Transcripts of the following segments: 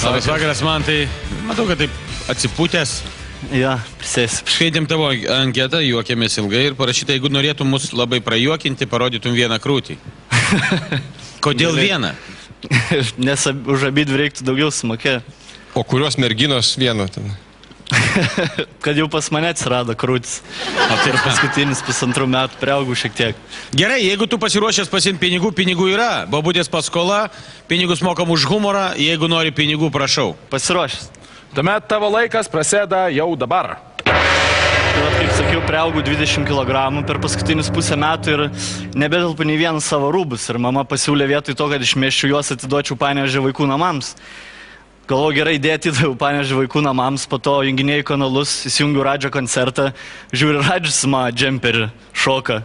Labas vakaras, man tai, matau, kad taip atsipūtęs. Ja, prisėsiu. Skaitėm tavo anketą, juokėmės ilgai ir parašyta, jeigu norėtum mus labai prajuokinti, parodytum vieną krūtį. Kodėl vieną? Nes už abidvi reiktų daugiau sumokė. O kurios merginos vieno ten? Kad jau pas mane atsirado krūtis. Ir paskutinis 1,5 metų priaugau šiek tiek. Gerai, jeigu tu pasiruošęs pasimti pinigų, pinigų yra. Bobutės paskola, pinigus mokam už humorą, jeigu nori pinigų, prašau. Pasiruošęs. Tuomet tavo laikas prasideda jau dabar. Kaip sakiau, priaugau 20 kg per paskutinius pusę metų ir nebetelpu nei vieną savo rūbus. Ir mama pasiūlė vietoj to, kad išmėščiau juos, atiduočiau Panevėžio vaikų namams. Galvoju, gerai idėją atidaviau Panevėžio vaikų namams, po to junginėjau kanalus, įsijungiu Radžio koncertą, žiūriu Radžis man džemperį, šoką.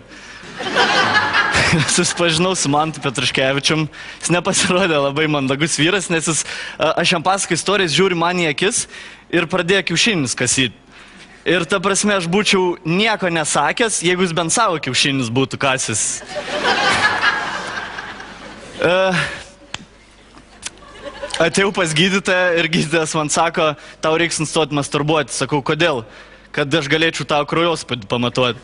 Susipažinau su Mantu Petruškevičium, jis nepasirodė labai mandagus vyras, nes aš jam pasakoju istorijas, žiūri man į akis ir pradėjo kiaušinis kasyti. Ir ta prasme, aš būčiau nieko nesakęs, jeigu jis bent savo kiaušinis būtų kasis. Atėjau pas gydytoją ir gydytojas man sako, tau reiks nustoti masturbuoti. Sakau, kodėl? Kad aš galėčiau tau kraujospūdį pamatuoti.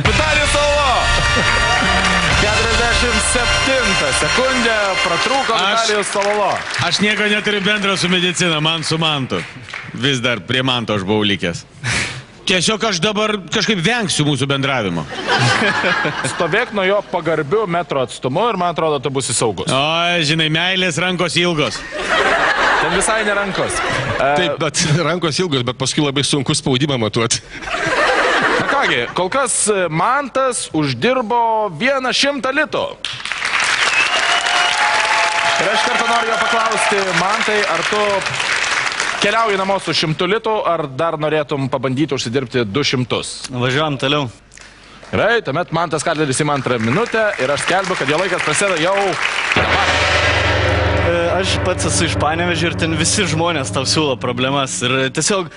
Vitalijus Sololo! 47 sekundė pratrūko Vitalijus Sololo. Aš nieko neturiu bendro su medicina, man su Mantu. Vis dar prie Manto aš buvau likęs. Tiesiog aš dabar kažkaip vengsiu mūsų bendravimo. Stovėk nuo jo pagarbių metro atstumu ir man atrodo, tu būsi saugus. O, žinai, meilės rankos ilgos. Ten visai ne rankos. Taip, bet rankos ilgos, bet paskui labai sunku spaudimą matuoti. Na kągi, kol kas Mantas uždirbo 100 litų. Ir aš kartą noriu jo paklausti, Mantai, ar tu keliauji namo su 100 litų, ar dar norėtum pabandyti užsidirbti 200? Važiuojam toliau. Gerai, tuomet Mantas Katleris į 2 minutę ir aš skelbiu, kad jo laikas prasideda jau dabar. Aš pats esu iš Panevėžio ir ten visi žmonės tau siūlo problemas. Ir tiesiog,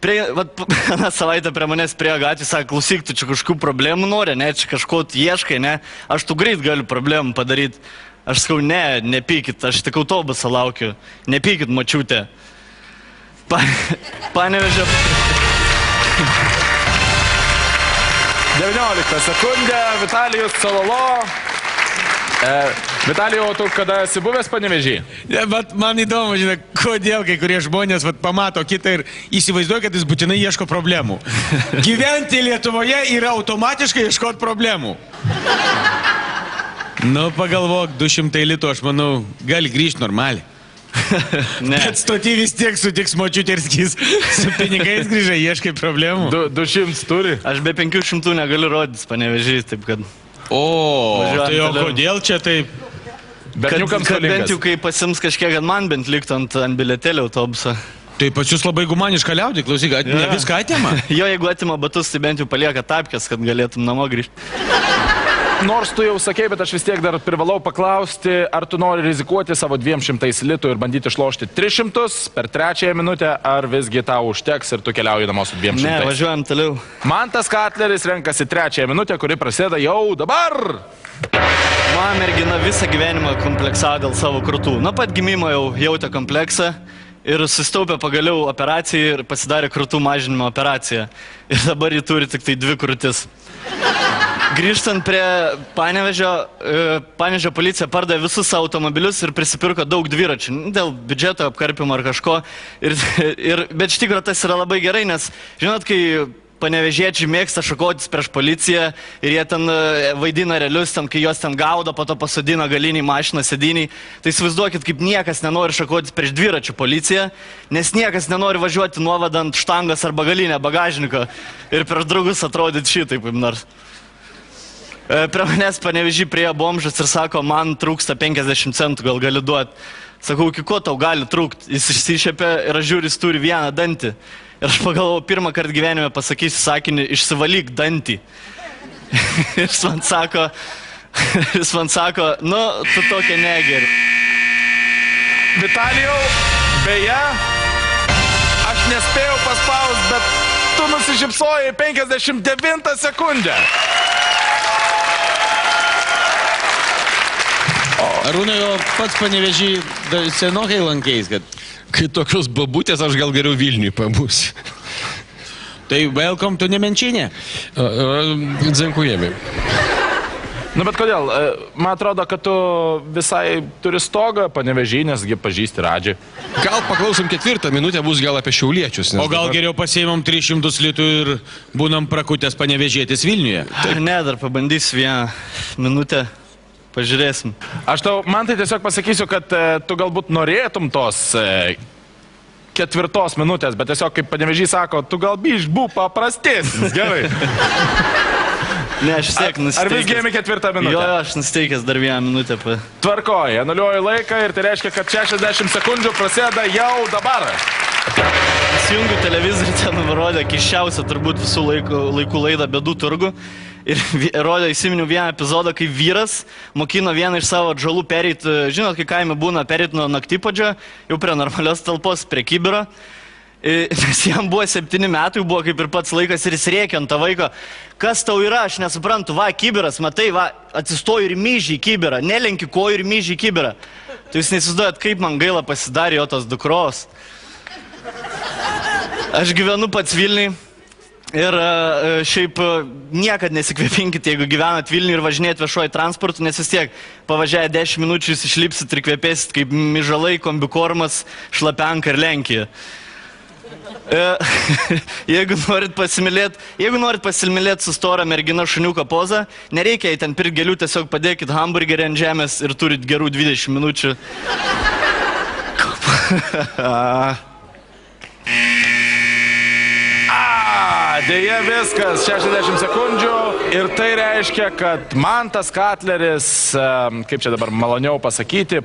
vieną savaitę prie manęs prie gatvės, sako, klausyk, tu čia kažkokių problemų nori, ne, čia kažko ieškai, ne, aš tu greit galiu problemų padaryti. Aš sakau, ne, nepykit, aš tik autobusą laukiu, nepykit, močiutė. Panevėžio. 19 sekundė, Vitalijus Sololo. Vitalijau, tu kada esi buvęs Panevėžy? Bet man įdomu, žinai, kodėl kai kurie žmonės pamato kitą ir įsivaizduoja, kad jis būtinai ieško problemų. Gyventi Lietuvoje yra automatiškai ieškoti problemų. Nu, pagalvok, 200 litų, aš manau, gali grįžti normaliai. Ne. Bet stoti vis tiek sutiks močiutė ir skys, su pinigais grįžai, ieškai problemų. 200 turi? Aš be 500 negaliu rodytis Panevėžy, taip kad... O, tai o kodėl čia taip? Berniukams kad bent jau skolingas. kai pasims kažkiek, kad man bent liktų ant biletėlio autobusą. Tai pas jūs labai gumaniška liaudį, klausyk, ne viską atima? Jo, jeigu atima batus, tai bent jau palieka tapkės, kad galėtum namo grįžti. Nors tu jau sakei, bet aš vis tiek dar privalau paklausti, ar tu nori rizikuoti savo 200 litų ir bandyti išlošti 300 per 3 minutę, ar visgi tau užteks ir tu keliauji namo su 200. Ne, važiuojam toliau. Mantas Katleris renkasi 3 minutę, kuri prasideda jau dabar. Mano mergina visą gyvenimą kompleksavo dėl savo krūtų. Nuo pat gimimo jau jautė kompleksą ir sustaupė pagaliau operaciją ir pasidarė krūtų mažinimo operaciją. Ir dabar ji turi tik tai 2 krūtis. Grįžtant prie Panevėžio, Panevėžio policija pardavė visus automobilius ir prisipirko daug dviračių. Dėl biudžeto apkarpimo ar kažko. Bet iš tikrųjų tas yra labai gerai, nes, žinot, kai panevėžiečiai mėgsta šakotis prieš policiją ir jie ten vaidina realius, ten, kai juos ten gaudo, po to pasodina galinį mašiną sėdiniai, tai įsivaizduokit, kaip niekas nenori šakotis prieš dviračių policiją, nes niekas nenori važiuoti nuovadant štangos arba galinę bagažniką ir prieš draugus atrodyti šitaip kaip nors. Prie manęs Panevėžy priejo bomžas ir sako, man trūksta 50 centų, gal gali duoti. Sakau, iki ko tau gali trūkti? Jis išsišėpė ir aš žiūriu, jis turi vieną dantį. Ir aš pagalvojau, pirmą kartą gyvenime pasakysiu sakinį, išsivalyk dantį. Jis man sako, nu, tu tokia negeri. Vitalijau, beje, aš nespėjau paspaust, bet tu nusišypsojai 59 sekundę. Arūnai, o pats Panevėžį senokai lankais, kad... Kai tokios babutės, aš gal geriau Vilniui pabūsiu. Tai welcome to Nemenčinė. Dziękujemy. Nu, bet kodėl? Man atrodo, kad tu visai turi stogą Panevėžį, nesgi pažįsti Radžį. Gal paklausom 4 minutę, bus gal apie šiauliečius. O gal geriau pasiimam 300 litų ir būnam prakutęs Panevėžėtis Vilniuje? Ne, dar pabandysiu 1 minutę. Pažiūrėsim. Man tai tiesiog pasakysiu, kad tu galbūt norėtum tos 4 minutės, bet tiesiog kaip Panevėžys sako, tu gal bišk bū paprastesnis. Gerai. Ne, aš vis tiek nusteikęs. Ar vis gėmi 4 minutę? Jo, aš nusteikęs dar 1 minutę. Tvarkoji, anuliuoju laiką ir tai reiškia, kad 60 sekundžių prasideda jau dabar. Įsijungiu televizorių, ten nurodė keisčiausią turbūt visų laikų laidą Bėdų turgų. Ir rodė, įsiminiau vieną epizodą, kai vyras mokino vieną iš savo atžalų perėti, žinot, kai kaime būna perėti nuo naktypadžio, jau prie normalios talpos, prie kibiro. Nes jam buvo 7 metų, buvo kaip ir pats laikas ir jis rėkė ant tą vaiką. Kas tau yra, aš nesuprantu, va, kibiras, matai, va, atsistoju ir myžį į kibirą, nelenki kojų ir myžį į kibirą. Tai jūs neįsivaizduojat, kaip man gaila pasidarė jo tos dukros. Aš gyvenu pats Vilniui. Ir šiaip niekad nesikvėpinkite, jeigu gyvenat Vilniui ir važinėjat viešuoju transportu, nes vis tiek pavažiavę 10 minučių jūs išlipsit ir kvėpėsit kaip mižalai, kombikormas, šlapenka ir Lenkija. Jeigu norit pasimylėt su stora mergina šuniuko poza, nereikia į ten pirkti gėlių, tiesiog padėkit hamburgerį ant žemės ir turit gerų 20 minučių. Deja viskas, 60 sekundžių ir tai reiškia, kad Mantas Katleris, kaip čia dabar maloniau pasakyti,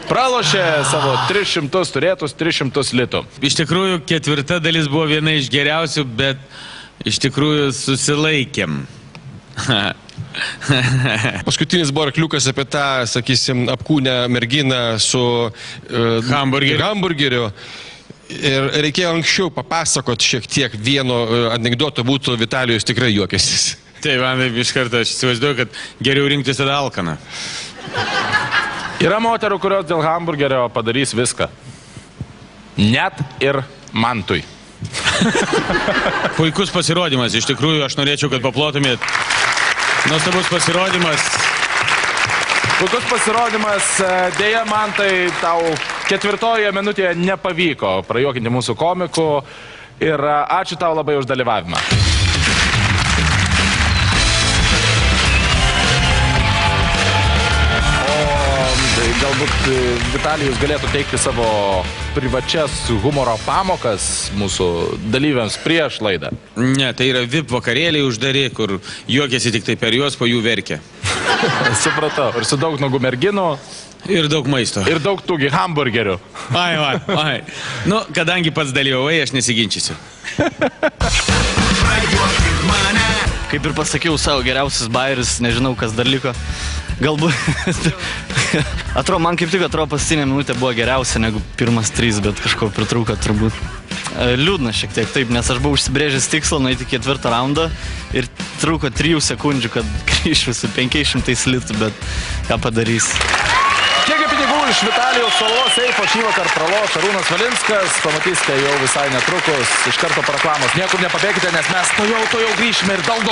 pralošė savo 300 turėtus 300 litų. Iš tikrųjų, 4 dalis buvo viena iš geriausių, bet iš tikrųjų susilaikėm. Paskutinis buvo arkliukas apie tą, sakysim, apkūnę merginą su hamburgeriu. Ir reikėjo anksčiau papasakot šiek tiek vieno anekdoto, būtų Vitalijus tikrai juokėsis. Tai man iš karto aš įsivaizduoju, kad geriau rinktis tada alkaną. Yra moterų, kurios dėl hamburgerio padarys viską. Net ir Mantui. Puikus pasirodymas, iš tikrųjų aš norėčiau, kad paplotumėt. Nuostabus pasirodymas. Puikus pasirodymas, dėja Mantai, tau 4 minutėje nepavyko prajuokinti mūsų komikų ir ačiū tau labai už dalyvavimą. Galbūt Vitalijus galėtų teikti savo privačias humoro pamokas mūsų dalyviams prieš laidą. Ne, tai yra VIP vakarėliai uždari, kur juokiasi tik tai per juos, po jų verkia. Supratau. Ir su daug nagų merginų. Ir daug maisto. Ir daug tūgi hamburgerių. Ai. Nu, kadangi pats dalyvavai, aš nesiginčysiu. Kaip ir pasakiau savo geriausias bairis, nežinau, kas dar liko. Galbūt, atrodo, man kaip tik atrodo paskutinė minutė buvo geriausia negu pirmas 3, bet kažko pritrūko turbūt. Liūdna šiek tiek taip, nes aš buvau užsibrėžęs tikslą nueiti 4 raundą ir trūko 3 sekundžių, kad grįžčiau su 500 litų, bet ką padarys. Kiek pinigų iš Vitalijaus Solovos seifo šį vakar praloš Arūnas Valinskas, pamatysite jau visai netrukus, iš karto po reklamos. Niekur nepabėgite, nes mes to jau grįšime ir daug